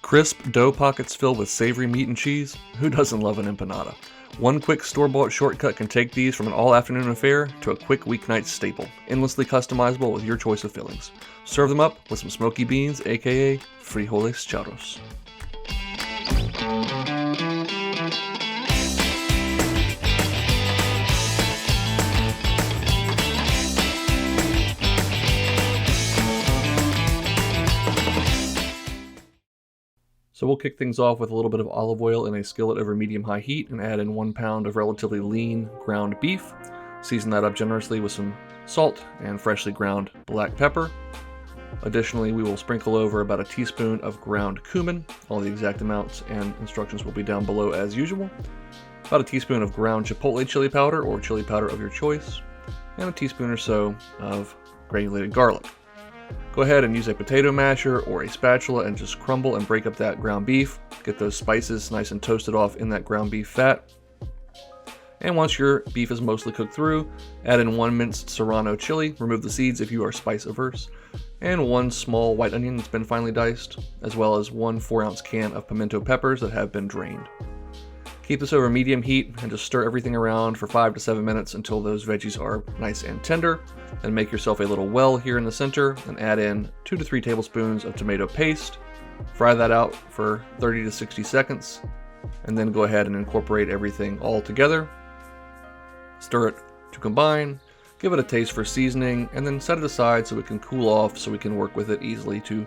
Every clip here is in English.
Crisp dough pockets filled with savory meat and cheese? Who doesn't love an empanada? One quick store-bought shortcut can take these from an all-afternoon affair to a quick weeknight staple, endlessly customizable with your choice of fillings. Serve them up with some smoky beans, aka Frijoles Charros. So we'll kick things off with a little bit of olive oil in a skillet over medium-high heat and add in 1 pound of relatively lean ground beef. Season that up generously with some salt and freshly ground black pepper. Additionally, we will sprinkle over about a teaspoon of ground cumin. All the exact amounts and instructions will be down below as usual. About a teaspoon of ground chipotle chili powder or chili powder of your choice. And a teaspoon or so of granulated garlic. Go ahead and use a potato masher or a spatula and just crumble and break up that ground beef. Get those spices nice and toasted off in that ground beef fat. And once your beef is mostly cooked through, add in 1 minced serrano chili, remove the seeds if you are spice averse, and 1 small white onion that's been finely diced, as well as 1 4-ounce can of pimento peppers that have been drained. Keep this over medium heat and just stir everything around for 5 to 7 minutes until those veggies are nice and tender. Then make yourself a little well here in the center and add in 2 to 3 tablespoons of tomato paste. Fry that out for 30 to 60 seconds and then go ahead and incorporate everything all together. Stir it to combine, give it a taste for seasoning, and then set it aside so it can cool off so we can work with it easily to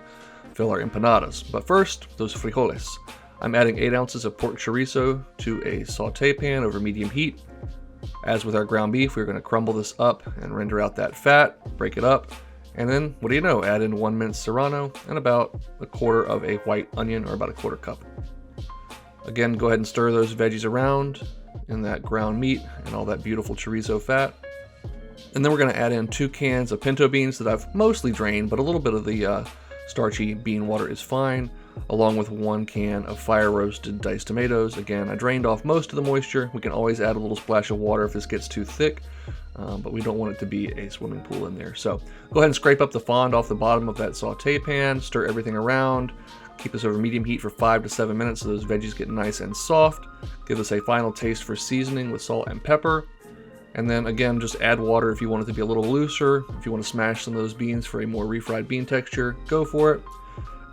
fill our empanadas. But first, those frijoles. I'm adding 8 ounces of pork chorizo to a sauté pan over medium heat. As with our ground beef, we're going to crumble this up and render out that fat, break it up, and then, what do you know, add in 1 minced serrano and about 1/4 of a white onion, or about a 1/4 cup. Again, go ahead and stir those veggies around in that ground meat and all that beautiful chorizo fat. And then we're going to add in 2 cans of pinto beans that I've mostly drained, but a little bit of the starchy bean water is fine, along with 1 can of fire roasted diced tomatoes. Again, I drained off most of the moisture. We can always add a little splash of water if this gets too thick, but we don't want it to be a swimming pool in there. So go ahead and scrape up the fond off the bottom of that saute pan, stir everything around, keep this over medium heat for 5 to 7 minutes so those veggies get nice and soft. Give this a final taste for seasoning with salt and pepper. And then again, just add water if you want it to be a little looser. If you want to smash some of those beans for a more refried bean texture, go for it.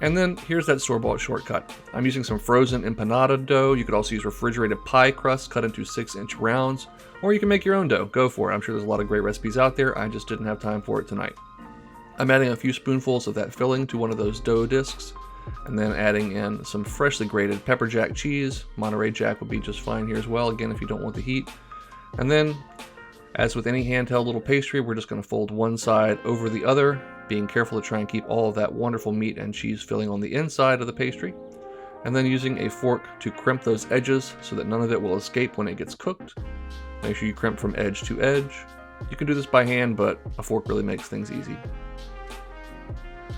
And then here's that store-bought shortcut. I'm using some frozen empanada dough. You could also use refrigerated pie crust cut into 6-inch rounds, or you can make your own dough. Go for it. I'm sure there's a lot of great recipes out there. I just didn't have time for it tonight. I'm adding a few spoonfuls of that filling to one of those dough discs, and then adding in some freshly grated pepper jack cheese. Monterey Jack would be just fine here as well, again, if you don't want the heat. And then, as with any handheld little pastry, we're just going to fold one side over the other, being careful to try and keep all of that wonderful meat and cheese filling on the inside of the pastry. And then using a fork to crimp those edges so that none of it will escape when it gets cooked. Make sure you crimp from edge to edge. You can do this by hand, but a fork really makes things easy.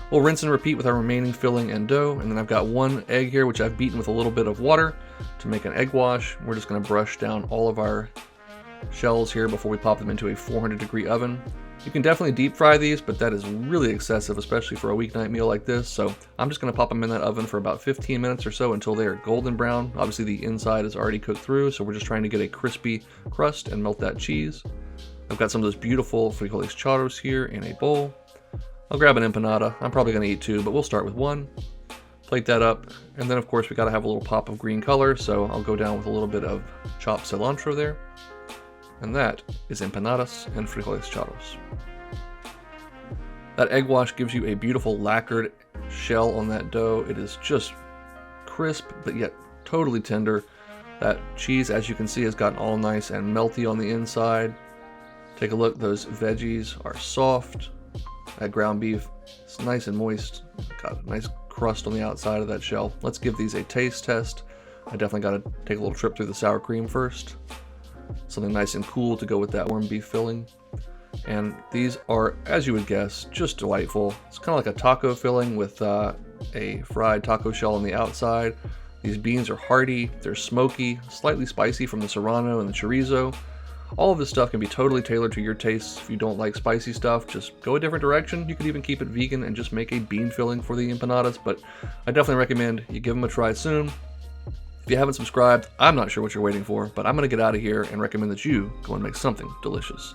We'll rinse and repeat with our remaining filling and dough, and then I've got 1 egg here, which I've beaten with a little bit of water to make an egg wash. We're just going to brush down all of our shells here before we pop them into a 400-degree oven. You can definitely deep fry these, but that is really excessive, especially for a weeknight meal like this. So I'm just going to pop them in that oven for about 15 minutes or so until they are golden brown. Obviously the inside is already cooked through, so we're just trying to get a crispy crust and melt that cheese. I've got some of those beautiful Frijoles Charros here in a bowl. I'll grab an empanada. I'm probably going to eat 2, but we'll start with 1. Plate that up, and then of course we got to have a little pop of green color, so I'll go down with a little bit of chopped cilantro there. And that is Empanadas and Frijoles Charros. That egg wash gives you a beautiful lacquered shell on that dough. It is just crisp, but yet totally tender. That cheese, as you can see, has gotten all nice and melty on the inside. Take a look, those veggies are soft. That ground beef is nice and moist. Got a nice crust on the outside of that shell. Let's give these a taste test. I definitely got to take a little trip through the sour cream first. Something nice and cool to go with that warm beef filling. And these are, as you would guess, just delightful. It's kind of like a taco filling with a fried taco shell on the outside. These beans are hearty, they're smoky, slightly spicy from the serrano and the chorizo. All of this stuff can be totally tailored to your tastes. If you don't like spicy stuff, just go a different direction. You could even keep it vegan and just make a bean filling for the empanadas, but I definitely recommend you give them a try soon. If you haven't subscribed, I'm not sure what you're waiting for, but I'm going to get out of here and recommend that you go and make something delicious.